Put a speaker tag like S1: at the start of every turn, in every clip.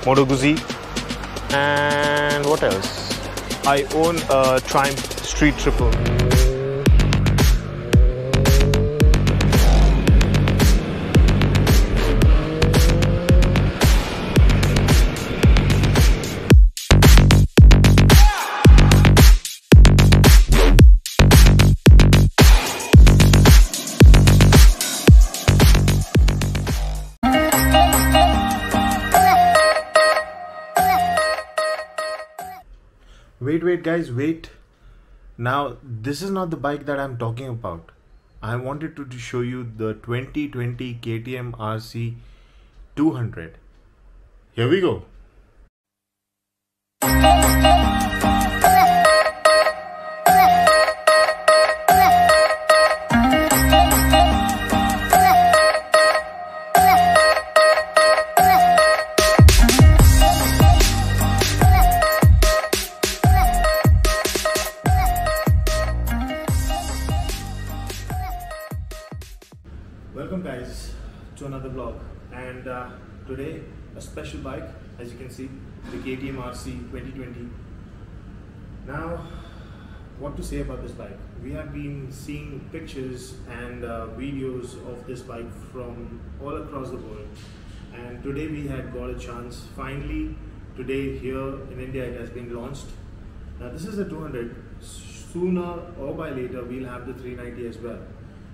S1: Moto Guzzi, and what else? I own a Triumph Street Triple. Wait guys, wait. Now this is not the bike that I'm talking about. I wanted to show you the 2020 KTM RC 200. Here we go. Welcome guys to another vlog, and today a special bike, as you can see, the KTM RC 2020. Now, what to say about this bike? We have been seeing pictures and videos of this bike from all across the world, and today we had got a chance. Finally, today here in India it has been launched. Now this is the 200. Sooner or by later we'll have the 390 as well.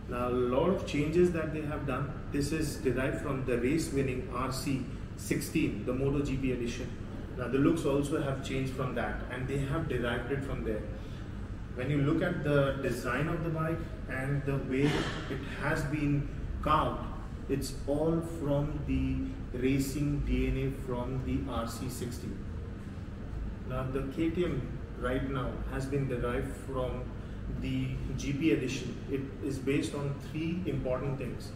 S1: Now, a lot of changes that they have done. This is derived from the race-winning RC16, the MotoGP edition. Now, the looks also have changed from that, and they have derived it from there. When you look at the design of the bike and the way it has been carved, it's all from the racing DNA from the RC16. Now, the KTM right now has been derived from the GP edition. It is based on three important things.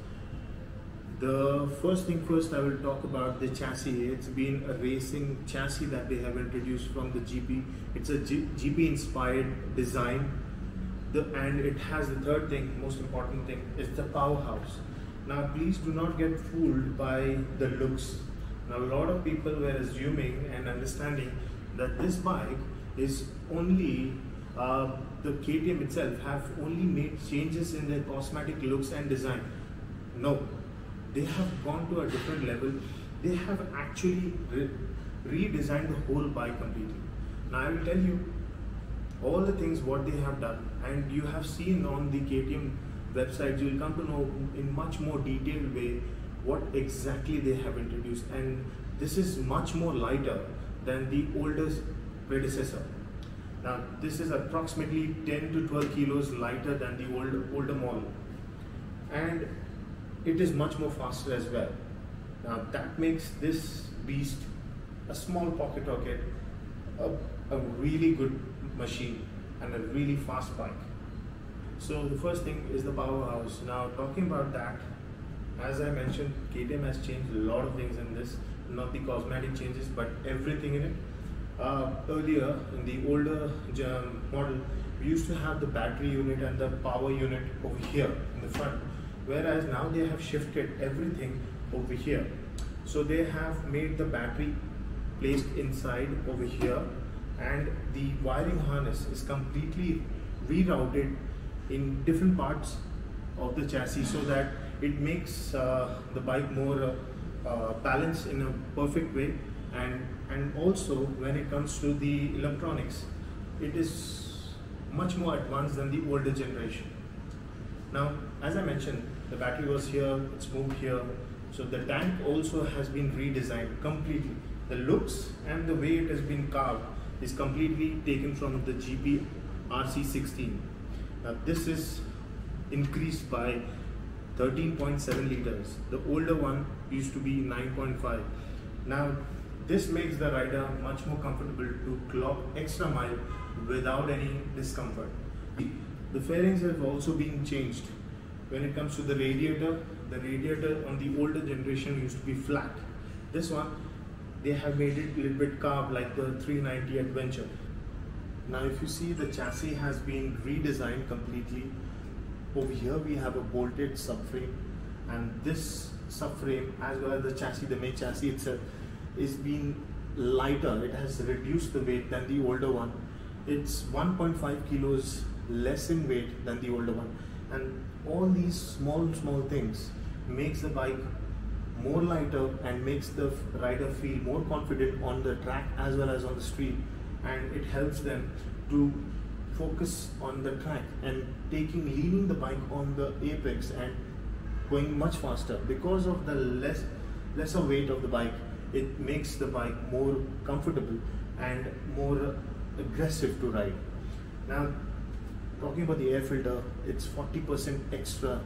S1: The first thing first, I will talk about the chassis. It's been a racing chassis that they have introduced from the GP. It's a GP inspired design. And it has the third thing, most important thing, is the powerhouse. Now please do not get fooled by the looks. Now a lot of people were assuming and understanding that this bike is only the KTM itself have only made changes in their cosmetic looks and design. No, they have gone to a different level. They have actually redesigned the whole bike completely. Now I will tell you all the things what they have done, and you have seen on the KTM website. You will come to know in much more detailed way what exactly they have introduced, and this is much more lighter than the oldest predecessor. Now this is approximately 10 to 12 kilos lighter than the older model, and it is much more faster as well. Now that makes this beast a small pocket rocket, a really good machine and a really fast bike. So the first thing is the powerhouse. Now talking about that, as I mentioned, KTM has changed a lot of things in this, not the cosmetic changes but everything in it. Earlier in the older model, we used to have the battery unit and the power unit over here in the front, whereas now they have shifted everything over here. So they have made the battery placed inside over here, and the wiring harness is completely rerouted in different parts of the chassis so that it makes the bike more balanced in a perfect way. And also when it comes to the electronics, it is much more advanced than the older generation. Now as I mentioned, the battery was here, it's moved here, so the tank also has been redesigned completely. The looks and the way it has been carved is completely taken from the GP RC16. Now this is increased by 13.7 liters. The older one used to be 9.5. Now this makes the rider much more comfortable to clock extra mile without any discomfort. The fairings have also been changed. When it comes to the radiator on the older generation used to be flat. This one, they have made it a little bit carved like the 390 Adventure. Now if you see, the chassis has been redesigned completely. Over here we have a bolted subframe, and this subframe as well as the chassis, the main chassis itself, is being lighter. It has reduced the weight than the older one. It's 1.5 kilos less in weight than the older one, and all these small things makes the bike more lighter and makes the rider feel more confident on the track as well as on the street, and it helps them to focus on the track and leaning the bike on the apex and going much faster. Because of the lesser weight of the bike, it makes the bike more comfortable and more aggressive to ride. Now, talking about the air filter, it's 40% extra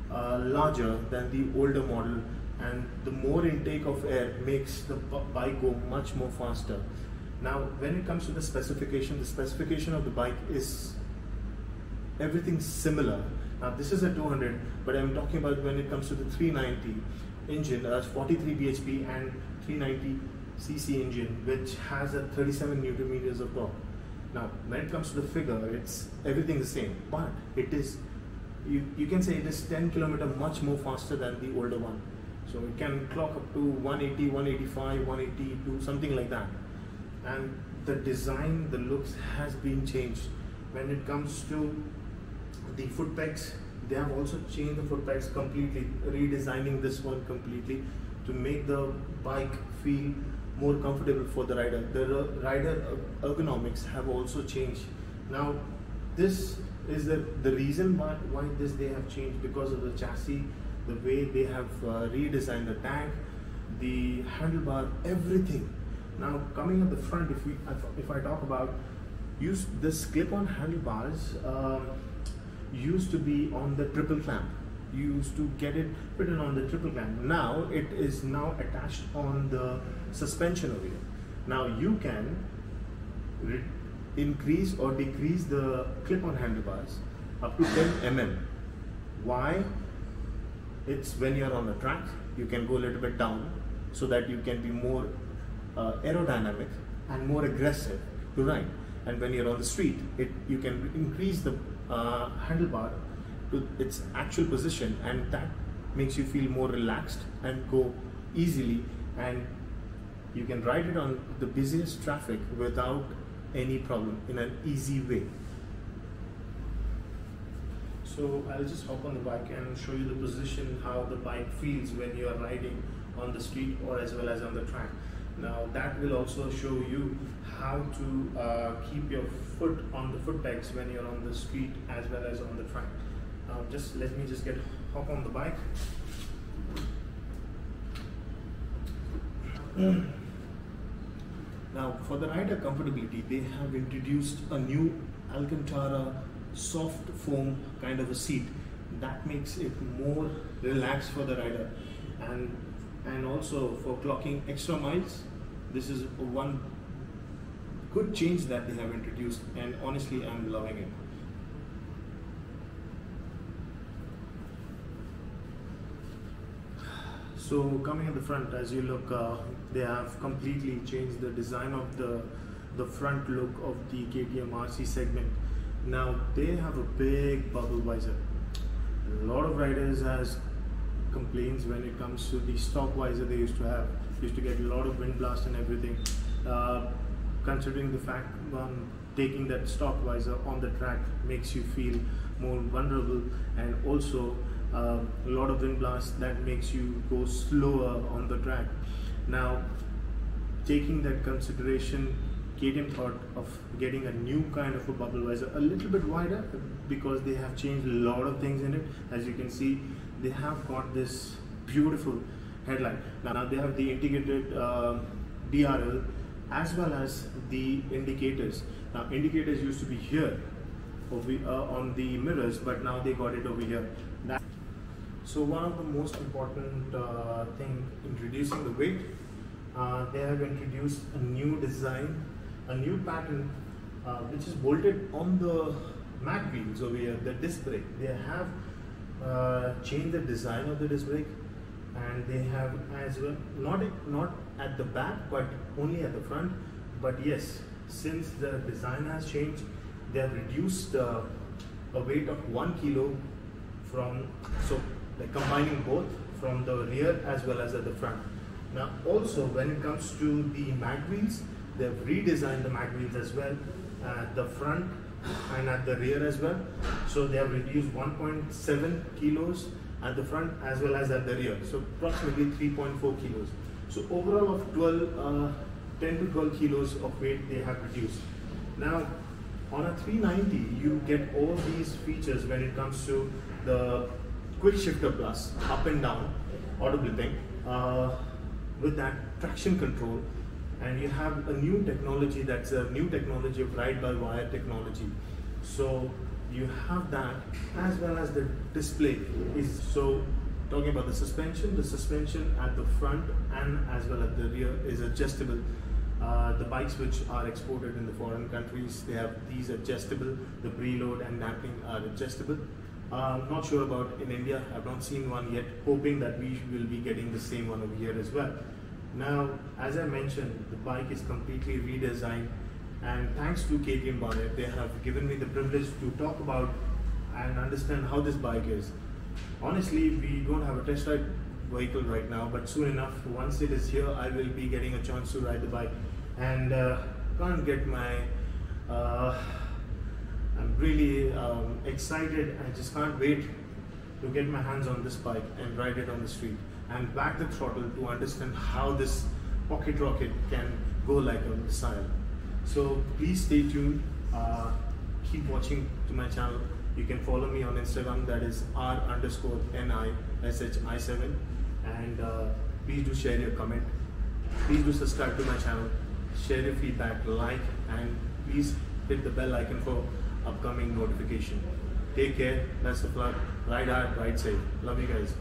S1: larger than the older model, and the more intake of air makes the bike go much more faster. Now, when it comes to the specification of the bike is everything similar. Now, this is a 200, but I'm talking about when it comes to the 390 engine, 43 bhp and 390 cc engine, which has a 37 Newton meters of torque. Now, when it comes to the figure, it's everything the same, but it is, you can say it is 10 km much more faster than the older one. So it can clock up to 180, 185, 182, something like that. And the design, the looks has been changed. When it comes to the foot pegs, they have also changed the foot pegs completely, redesigning this one completely to make the bike feel more comfortable for the rider. The rider ergonomics have also changed. Now, this is the reason why they have changed, because of the chassis, the way they have redesigned the tank, the handlebar, everything. Now, coming at the front, if I talk about this clip-on handlebars used to be on the triple clamp. You used to get it fitted on the triple clamp. Now it is now attached on the suspension over here. Now you can increase or decrease the clip-on handlebars up to 10 mm. Why? It's when you're on the track, you can go a little bit down so that you can be more aerodynamic and more aggressive to ride. And when you're on the street, you can increase the handlebar to its actual position, and that makes you feel more relaxed and go easily, and you can ride it on the busiest traffic without any problem in an easy way. So I'll just hop on the bike and show you the position, how the bike feels when you are riding on the street or as well as on the track. Now that will also show you how to keep your foot on the foot pegs when you're on the street as well as on the track. Just let me just hop on the bike. Now, for the rider comfortability, they have introduced a new Alcantara soft foam kind of a seat that makes it more relaxed for the rider, and also for clocking extra miles. This is one good change that they have introduced, and honestly I'm loving it. So coming at the front, as you look, they have completely changed the design of the front look of the KTM RC segment. Now they have a big bubble visor. A lot of riders has complaints when it comes to the stock visor they used to have. Used to get a lot of wind blast and everything. Considering the fact taking that stock visor on the track makes you feel more vulnerable, and also a lot of wind blast that makes you go slower on the track. Now, taking that consideration, KTM thought of getting a new kind of a bubble visor, a little bit wider, because they have changed a lot of things in it. As you can see, they have got this beautiful headlight. Now they have the integrated DRL as well as the indicators. Now indicators used to be here on the mirrors, but now they got it over here. So one of the most important thing in reducing the weight, they have introduced a new design, a new pattern which is bolted on the mag wheels over here, the disc brake. They have changed the design of the disc brake, and they have as well, not at the back but only at the front. But yes, since the design has changed, they have reduced a weight of 1 kilo from, so like combining both from the rear as well as at the front. Now also when it comes to the mag wheels, they've redesigned the mag wheels as well at the front and at the rear as well. So they have reduced 1.7 kilos at the front as well as at the rear. So approximately 3.4 kilos. So overall of 10 to 12 kilos of weight they have reduced. Now on a 390 you get all these features when it comes to the quick shifter plus, up and down, auto blipping, with that traction control, and you have a new technology that's a new technology of ride-by-wire technology. So you have that as well as the display is. So talking about the suspension at the front and as well as the rear is adjustable. The bikes which are exported in the foreign countries, they have these adjustable. The preload and damping are adjustable. Not sure about in India, I've not seen one yet, hoping that we will be getting the same one over here as well. Now, as I mentioned, the bike is completely redesigned, and thanks to KTM Barnet, they have given me the privilege to talk about and understand how this bike is. Honestly, we don't have a test ride vehicle right now, but soon enough, once it is here, I will be getting a chance to ride the bike, and can't get my I'm really excited. I just can't wait to get my hands on this bike and ride it on the street and back the throttle to understand how this pocket rocket can go like a missile. So please stay tuned. Keep watching to my channel. You can follow me on Instagram, that is r_NISHI7, and please do share your comment. Please do subscribe to my channel, share your feedback, like, and please hit the bell icon for upcoming notification. Take care, best of luck, ride hard, ride safe. Love you guys.